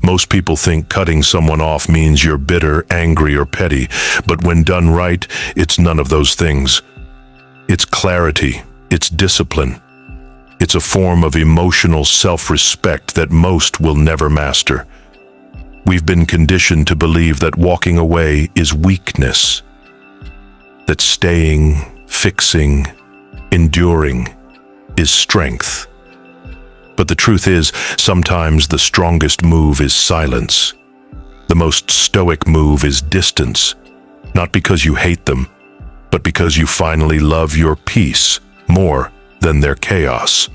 Most people think cutting someone off means you're bitter, angry, or petty, but when done right, it's none of those things. It's clarity, it's discipline. It's a form of emotional self-respect that most will never master. We've been conditioned to believe that walking away is weakness, that staying, fixing, enduring is strength. But the truth is, sometimes the strongest move is silence. The most stoic move is distance, not because you hate them, but because you finally love your peace more than their chaos.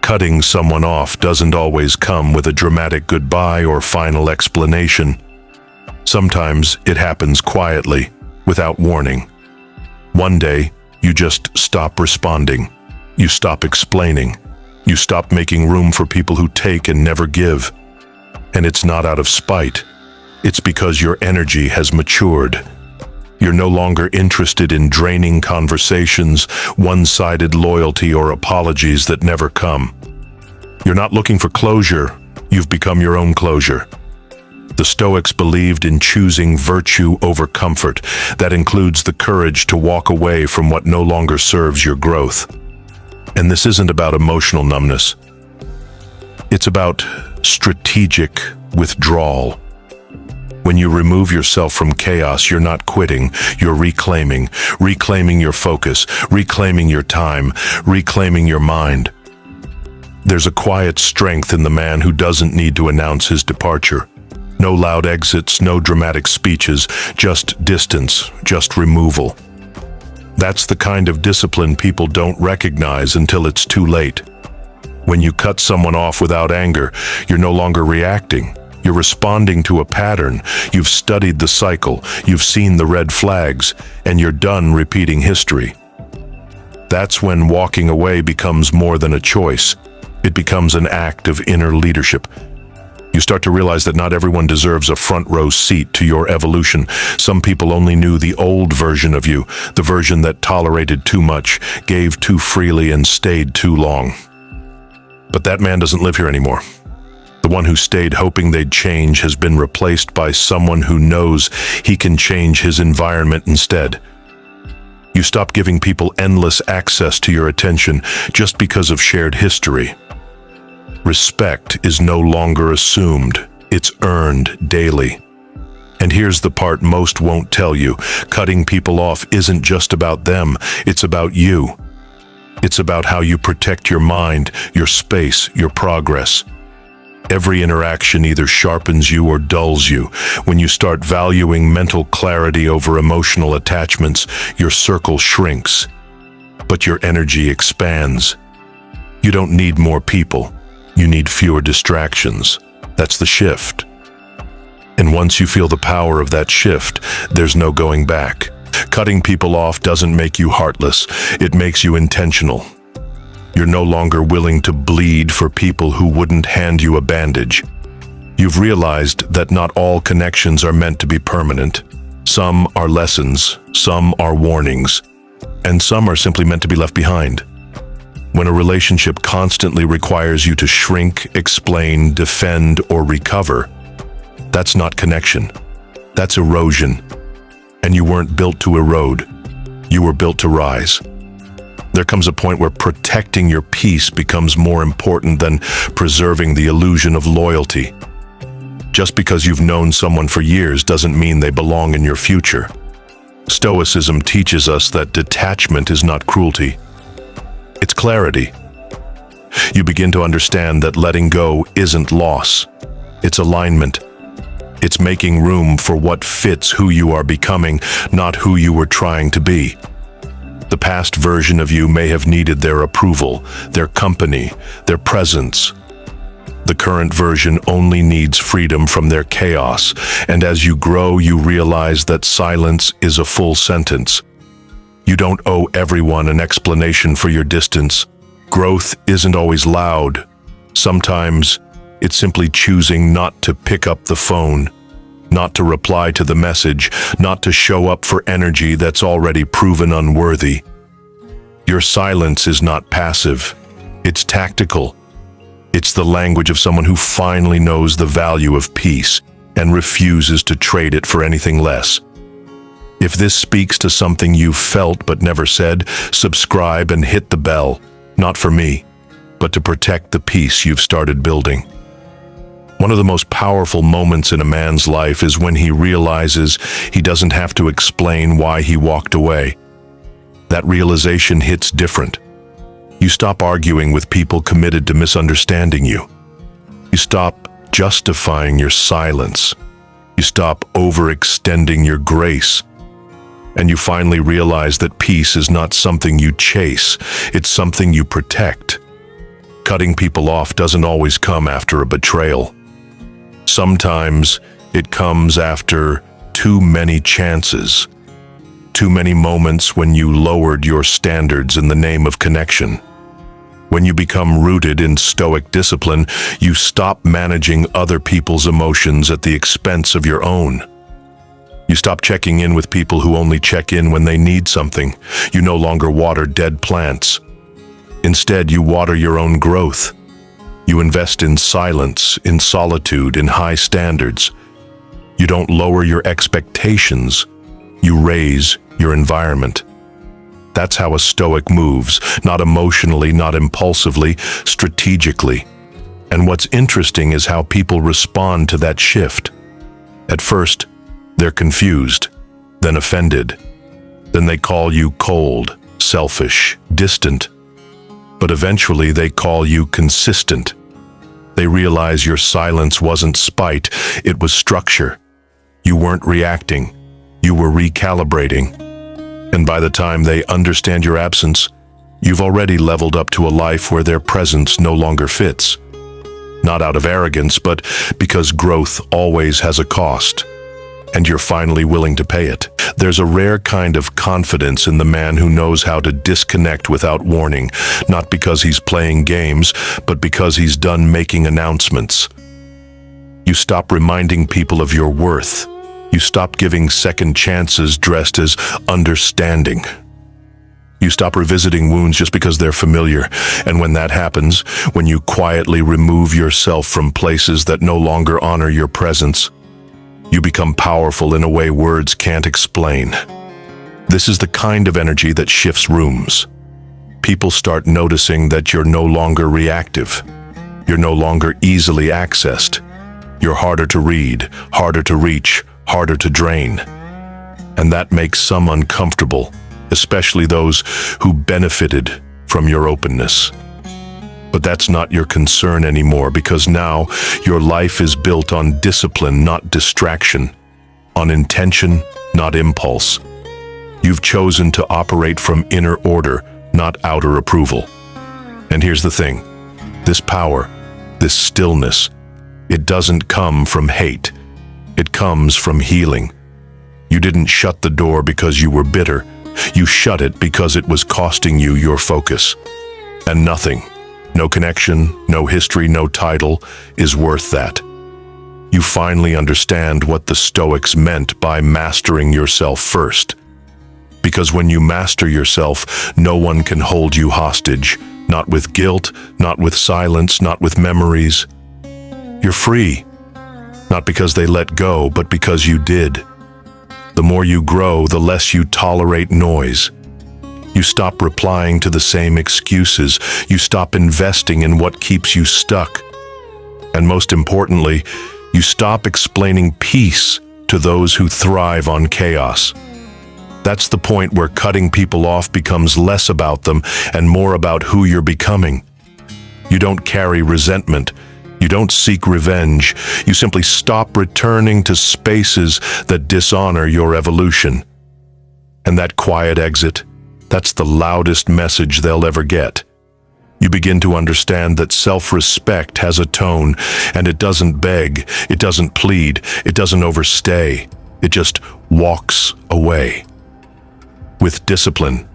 Cutting someone off doesn't always come with a dramatic goodbye or final explanation. Sometimes it happens quietly, without warning. One day, you just stop responding. You stop explaining. You stop making room for people who take and never give. And it's not out of spite. It's because your energy has matured. You're no longer interested in draining conversations, one-sided loyalty, or apologies that never come. You're not looking for closure. You've become your own closure. The Stoics believed in choosing virtue over comfort. That includes the courage to walk away from what no longer serves your growth. And this isn't about emotional numbness. It's about strategic withdrawal. When you remove yourself from chaos, you're not quitting, you're reclaiming your focus, reclaiming your time, reclaiming your mind. There's a quiet strength in the man who doesn't need to announce his departure. No loud exits, no dramatic speeches, just distance, just removal. That's the kind of discipline people don't recognize until it's too late. When you cut someone off without anger, you're no longer reacting. You're responding to a pattern. You've studied the cycle, you've seen the red flags, and you're done repeating history. That's when walking away becomes more than a choice. It becomes an act of inner leadership. You start to realize that not everyone deserves a front row seat to your evolution. Some people only knew the old version of you, the version that tolerated too much, gave too freely, and stayed too long. But that man doesn't live here anymore. The one who stayed hoping they'd change has been replaced by someone who knows he can change his environment instead. You stop giving people endless access to your attention just because of shared history. Respect is no longer assumed, it's earned daily. And here's the part most won't tell you. Cutting people off isn't just about them, it's about you. It's about how you protect your mind, your space, your progress. Every interaction either sharpens you or dulls you. When you start valuing mental clarity over emotional attachments, your circle shrinks, but your energy expands. You don't need more people. You need fewer distractions. That's the shift. And once you feel the power of that shift, there's no going back. Cutting people off doesn't make you heartless. It makes you intentional. You're no longer willing to bleed for people who wouldn't hand you a bandage. You've realized that not all connections are meant to be permanent. Some are lessons, some are warnings, and some are simply meant to be left behind. When a relationship constantly requires you to shrink, explain, defend, or recover, that's not connection. That's erosion. And you weren't built to erode. You were built to rise. There comes a point where protecting your peace becomes more important than preserving the illusion of loyalty. Just because you've known someone for years doesn't mean they belong in your future. Stoicism teaches us that detachment is not cruelty. It's clarity. You begin to understand that letting go isn't loss. It's alignment. It's making room for what fits who you are becoming, not who you were trying to be. The past version of you may have needed their approval, their company, their presence. The current version only needs freedom from their chaos, and as you grow, you realize that silence is a full sentence. You don't owe everyone an explanation for your distance. Growth isn't always loud. Sometimes it's simply choosing not to pick up the phone, not to reply to the message, not to show up for energy that's already proven unworthy. Your silence is not passive. It's tactical. It's the language of someone who finally knows the value of peace and refuses to trade it for anything less. If this speaks to something you've felt but never said, subscribe and hit the bell, not for me, but to protect the peace you've started building. One of the most powerful moments in a man's life is when he realizes he doesn't have to explain why he walked away. That realization hits different. You stop arguing with people committed to misunderstanding you. You stop justifying your silence. You stop overextending your grace. And you finally realize that peace is not something you chase, it's something you protect. Cutting people off doesn't always come after a betrayal. Sometimes it comes after too many chances, too many moments when you lowered your standards in the name of connection. When you become rooted in Stoic discipline, you stop managing other people's emotions at the expense of your own. You stop checking in with people who only check in when they need something. You no longer water dead plants. Instead, you water your own growth. You invest in silence, in solitude, in high standards. You don't lower your expectations. You raise your environment. That's how a Stoic moves, not emotionally, not impulsively, strategically. And what's interesting is how people respond to that shift. At first, they're confused, then offended. Then they call you cold, selfish, distant. But eventually they call you consistent. They realize your silence wasn't spite, it was structure. You weren't reacting, you were recalibrating. And by the time they understand your absence, you've already leveled up to a life where their presence no longer fits. Not out of arrogance, but because growth always has a cost. And you're finally willing to pay it. There's a rare kind of confidence in the man who knows how to disconnect without warning, not because he's playing games, but because he's done making announcements. You stop reminding people of your worth. You stop giving second chances dressed as understanding. You stop revisiting wounds just because they're familiar, and when that happens, when you quietly remove yourself from places that no longer honor your presence, you become powerful in a way words can't explain. This is the kind of energy that shifts rooms. People start noticing that you're no longer reactive. You're no longer easily accessed. You're harder to read, harder to reach, harder to drain. And that makes some uncomfortable, especially those who benefited from your openness. But that's not your concern anymore, because now your life is built on discipline, not distraction, on intention, not impulse. You've chosen to operate from inner order, not outer approval. And here's the thing, this power, this stillness, it doesn't come from hate. It comes from healing. You didn't shut the door because you were bitter. You shut it because it was costing you your focus. And nothing, no connection, no history, no title, is worth that. You finally understand what the Stoics meant by mastering yourself first. Because when you master yourself, no one can hold you hostage. Not with guilt, not with silence, not with memories. You're free. Not because they let go, but because you did. The more you grow, the less you tolerate noise. You stop replying to the same excuses. You stop investing in what keeps you stuck. And most importantly, you stop explaining peace to those who thrive on chaos. That's the point where cutting people off becomes less about them and more about who you're becoming. You don't carry resentment. You don't seek revenge. You simply stop returning to spaces that dishonor your evolution. And that quiet exit, that's the loudest message they'll ever get. You begin to understand that self-respect has a tone, and it doesn't beg, it doesn't plead, it doesn't overstay. It just walks away. With discipline,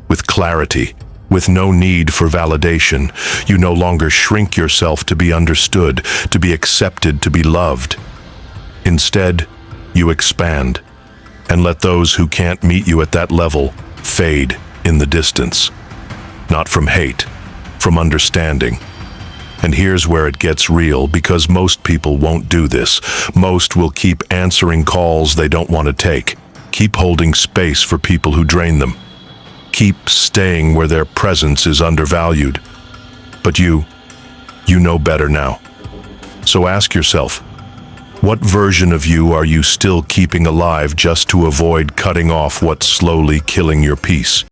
with clarity, with no need for validation, you no longer shrink yourself to be understood, to be accepted, to be loved. Instead, you expand, and let those who can't meet you at that level fade in the distance. Not from hate, from understanding. And here's where it gets real, because most people won't do this. Most will keep answering calls they don't want to take. Keep holding space for people who drain them. Keep staying where their presence is undervalued. But you know better now. So ask yourself, what version of you are you still keeping alive just to avoid cutting off what's slowly killing your peace?